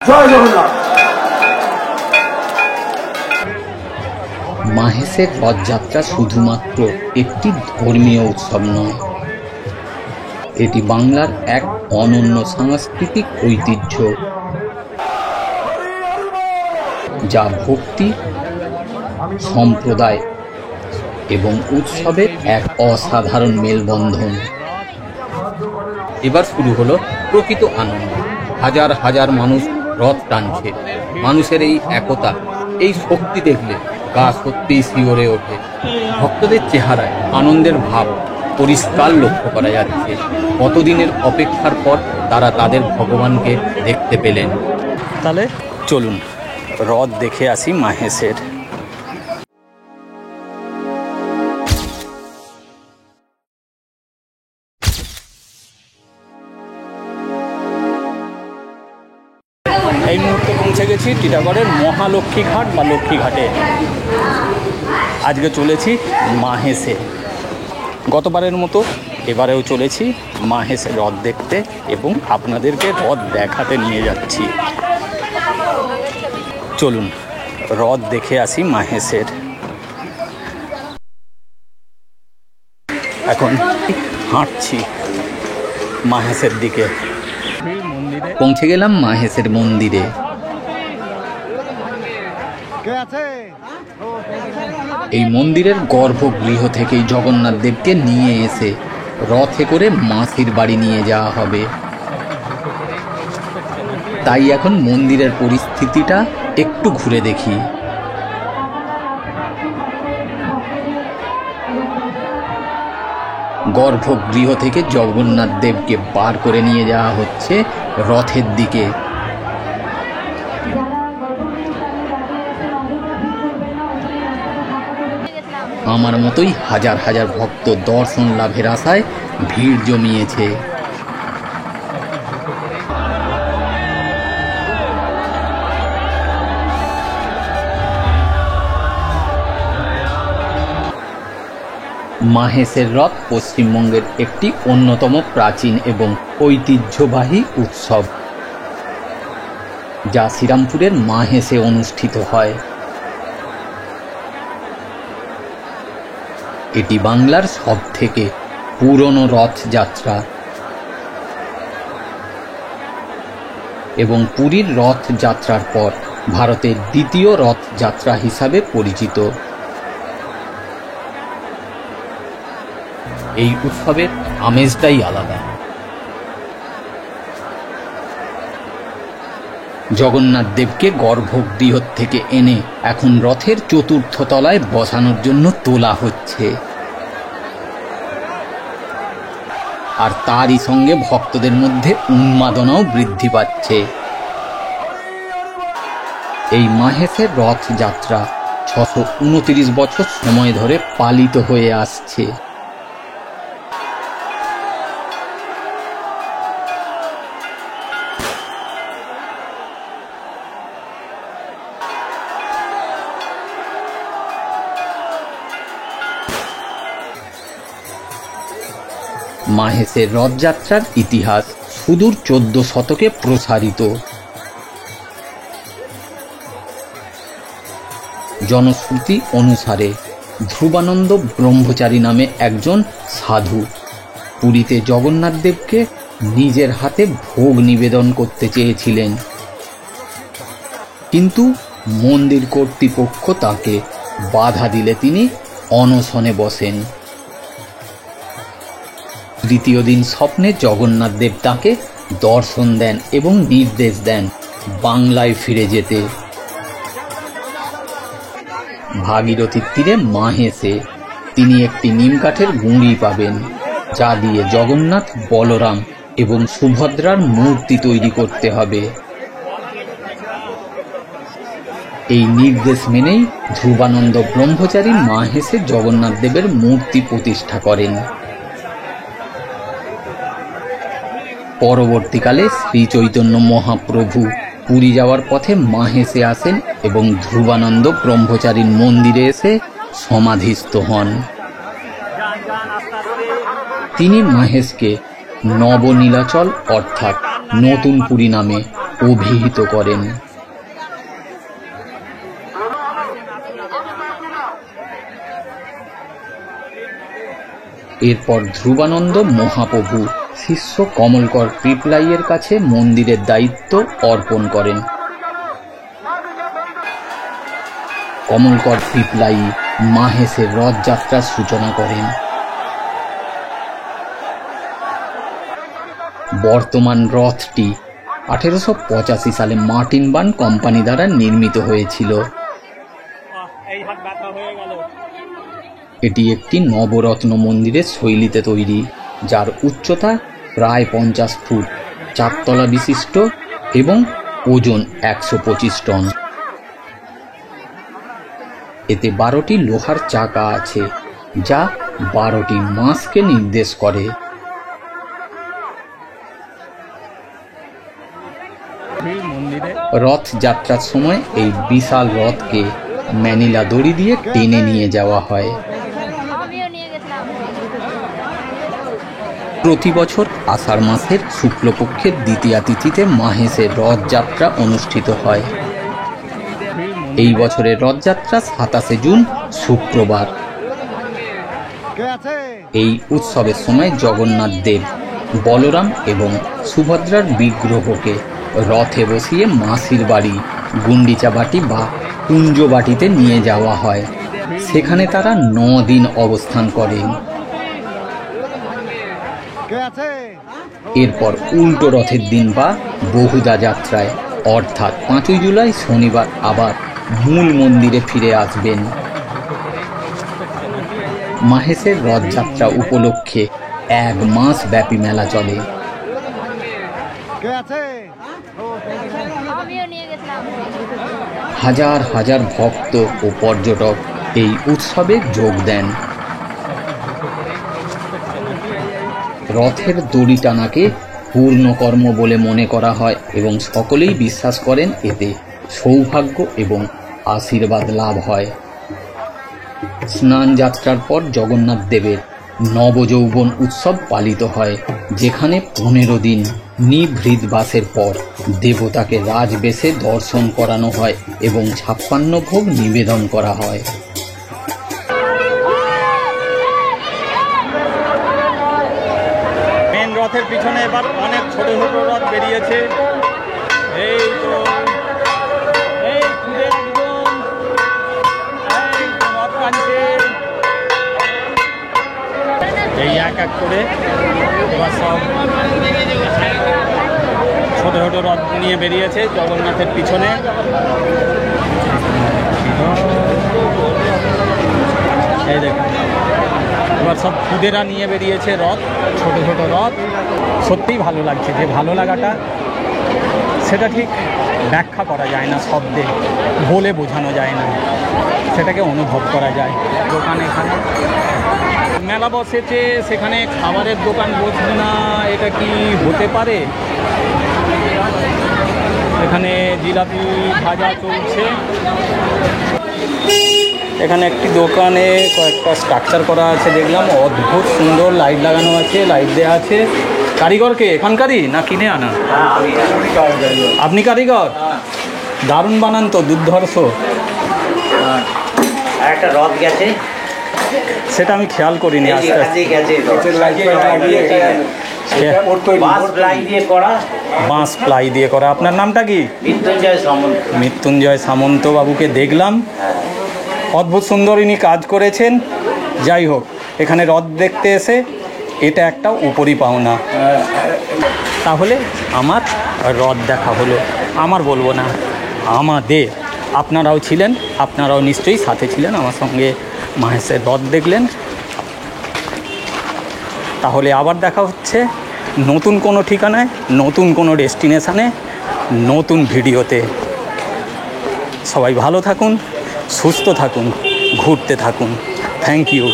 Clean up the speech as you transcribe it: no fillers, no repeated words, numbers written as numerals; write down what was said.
জয় জগন্নাথ। মাহেশের রথযাত্রা শুধুমাত্র একটি ধর্মীয় উৎসব নয়, এটি বাংলার এক অনন্য সাংস্কৃতিক ঐতিহ্য, যা ভক্তি, সম্প্রদায় এবং উৎসবের এক অসাধারণ মেলবন্ধন। এবার শুরু হলো প্রকৃত আনন্দ। হাজার হাজার মানুষ রথ টানছে। মানুষের এই একতা, এই শক্তি দেখলে গা সত্যিই শিওরে ওঠে। ভক্তদের চেহারায় আনন্দের ভাব পরিষ্কার লক্ষ্য করা যাচ্ছে। কতদিনের অপেক্ষার পর তারা তাদের ভগবানকে দেখতে পেলেন। তাহলে চলুন রথ দেখে আসি মাহেশের। এই মুহূর্তে পৌঁছে গেছি টিটাগড়ের মহালক্ষ্মী ঘাট বা লক্ষ্মী ঘাটে। আজকে চলেছি মাহেশে। গতবারের মতো এবারেও চলেছি মাহেশে রথ দেখতে এবং আপনাদেরকে রথ দেখাতে নিয়ে যাচ্ছি। চলুন রথ দেখে আসি মাহেশের। এখন হাঁটছি মাহেশের দিকে। পৌঁছে গেলাম মাহেশের মন্দিরে। এই মন্দিরের গর্ভগৃহ থেকেই জগন্নাথ দেবকে নিয়ে এসে রথে করে মাসির বাড়ি নিয়ে যাওয়া হবে। তাই এখন মন্দিরের পরিস্থিতিটা একটু ঘুরে দেখি। গর্ভগৃহ থেকে জগন্নাথ দেবকে বার করে নিয়ে যাওয়া হচ্ছে রথের দিকে। আমার মতোই হাজার হাজার ভক্ত দর্শন লাভের আশায় ভিড় জমিয়েছে। মাহেশের রথ পশ্চিমবঙ্গের একটি অন্যতম প্রাচীন এবং ঐতিহ্যবাহী উৎসব, যা শ্রীরামপুরের মাহেশে অনুষ্ঠিত হয়। এটি বাংলার সবথেকে পুরনো রথযাত্রা এবং পুরীর রথযাত্রার পর ভারতের দ্বিতীয় রথযাত্রা হিসাবে পরিচিত। এই উৎসবের আমেজটাই আলাদা। জগন্নাথ দেবকে গর্ভগৃহ থেকে এনে এখন রথের চতুর্থ তলায় বসানোর জন্য তোলা হচ্ছে, আর তারই সঙ্গে ভক্তদের মধ্যে উন্মাদনাও বৃদ্ধি পাচ্ছে। এই মাহেশের রথযাত্রা 629 বছর সময় ধরে পালিত হয়ে আসছে। মাহেশের রথযাত্রার ইতিহাস সুদূর 14 শতকে প্রসারিত। জনশ্রুতি অনুসারে ধ্রুবানন্দ ব্রহ্মচারী নামে একজন সাধু পুরীতে জগন্নাথ দেবকে নিজের হাতে ভোগ নিবেদন করতে চেয়েছিলেন, কিন্তু মন্দির কর্তৃপক্ষ তাকে বাধা দিলে তিনি অনশনে বসেন। দ্বিতীয় দিন স্বপ্নে জগন্নাথ দেব তাকে দর্শন দেন এবং নির্দেশ দেন বাংলায় ফিরে যেতে। ভাগীরথীর তীরে মাহেশে তিনি একটি নিমকাঠের গুঁড়ি পাবেন, যা দিয়ে জগন্নাথ, বলরাম এবং সুভদ্রার মূর্তি তৈরি করতে হবে। এই নির্দেশ মেনেই ধ্রুবানন্দ ব্রহ্মচারী মাহেশে জগন্নাথ দেবের মূর্তি প্রতিষ্ঠা করেন। পরবর্তীকালে শ্রী চৈতন্য মহাপ্রভু পুরী যাওয়ার পথে মাহেশে আসেন এবং ধ্রুবানন্দ ব্রহ্মচারীর মন্দিরে এসে সমাধিস্থ হন। তিনি মাহেশকে নবনীলাচল অর্থাৎ নতুন পুরী নামে অভিহিত করেন। এরপর ধ্রুবানন্দ মহাপ্রভু শিষ্য কমলকর কৃপলাইয়ের কাছে মন্দিরের দায়িত্ব অর্পণ করেন। কমলকর কৃপলাই মাহেশের রথযাত্রার সূচনা করেন। বর্তমান রথটি 1885 সালে মার্টিন বান কোম্পানি দ্বারা নির্মিত হয়েছিল। এটি একটি নবরত্ন মন্দিরের শৈলীতে তৈরি, যার উচ্চতা প্রায় 50 ফুট, 4 তলা বিশিষ্ট এবং ওজন 125 টন। এতে 12টি লোহার চাকা আছে, যা 12টি মাসকে নির্দেশ করে। রথযাত্রার সময় এই বিশাল রথকে ম্যানিলা দড়ি দিয়ে টেনে নিয়ে যাওয়া হয়। প্রতি বছর আষাঢ় মাসের শুক্লপক্ষের দ্বিতীয়া তিথিতে মাহেশের রথযাত্রা অনুষ্ঠিত হয়। এই বছরের রথযাত্রা 27 জুন শুক্রবার। এই উৎসবের সময় জগন্নাথ দেব, বলরাম এবং সুভদ্রার বিগ্রহকে রথে বসিয়ে মাসির বাড়ি গুন্ডিচাবাটি বা কুঞ্জবাটিতে নিয়ে যাওয়া হয়। সেখানে তারা 9 দিন অবস্থান করেন। এরপর উল্টো রথের দিন বা বহুদা যাত্রায় অর্থাৎ 5ই জুলাই শনিবার আবার মূল মন্দিরে ফিরে আসবেন। মাহেশের রথযাত্রা উপলক্ষে 1 মাস ব্যাপী মেলা চলে। হাজার হাজার ভক্ত ও পর্যটক এই উৎসবে যোগ দেন। রথের দড়ি টানাকে পূর্ণকর্ম বলে মনে করা হয় এবং সকলেই বিশ্বাস করেন এতে সৌভাগ্য এবং আশীর্বাদ লাভ হয়। স্নান যাত্রার পর জগন্নাথ দেবের নবযৌবন উৎসব পালিত হয়, যেখানে 15 দিন নিভৃতবাসের পর দেবতাকে রাজবেশে দর্শন করানো হয় এবং 56 ভোগ নিবেদন করা হয়। মেন রথের পিছনে এবার অনেক ছোট ছোট রথ বেরিয়েছে। এই তো রথ টানছে, এই এক এক করে এবার সব ছোট ছোট রথ নিয়ে বেরিয়েছে জগন্নাথের পিছনে। এই দেখুন এবার সব খুদেরা নিয়ে বেরিয়েছে রথ, ছোট ছোট রথ। সত্যিই ভালো লাগছে। যে ভালো লাগাটা সেটা ঠিক ব্যাখ্যা করা যায় না, শব্দে বলে বোঝানো যায় না, সেটাকে অনুভব করা যায়। দোকান এখানে মেলা বসেছে, সেখানে খাবারের দোকান বসবে না, এটা কি হতে পারে? এখানে জিলাপি ভাজা চলছে। এখানে একটি দোকানে কয়েকটা স্ট্রাকচার করা আছে দেখলাম, অদ্ভুত সুন্দর লাইট লাগানো আছে, লাইট দেওয়া আছে। কারিগরকে এখানকারই না কিনে আনা? আপনি কারিগর? দারুণ বানান তো, দুর্ধর্ষ। একটা রথ গেছে, সেটা আমি খেয়াল করিনি। আস্তে আস্তে বাঁশ প্লাই দিয়ে করা। আপনার নামটা কি? মৃত্যুঞ্জয় সামন্ত। মৃত্যুঞ্জয় সামন্ত বাবুকে দেখলাম, অদ্ভুত সুন্দর ইনি কাজ করেছেন। যাই হোক, এখানে রথ দেখতে এসে এটা একটা উপরি পাওনা। তাহলে আমার রথ দেখা হলো, আমার বলবো না, আমাদের। আপনারাও ছিলেন, আপনারাও নিশ্চয়ই সাথে ছিলেন, আমার সঙ্গে মাহেশের রথ দেখলেন। তাহলে আবার দেখা হচ্ছে নতুন কোনো ঠিকানায়, নতুন কোনো ডেস্টিনেশানে, নতুন ভিডিওতে। সবাই ভালো থাকুন, সুস্থ থাকুন, ঘুরতে থাকুন। Thank you.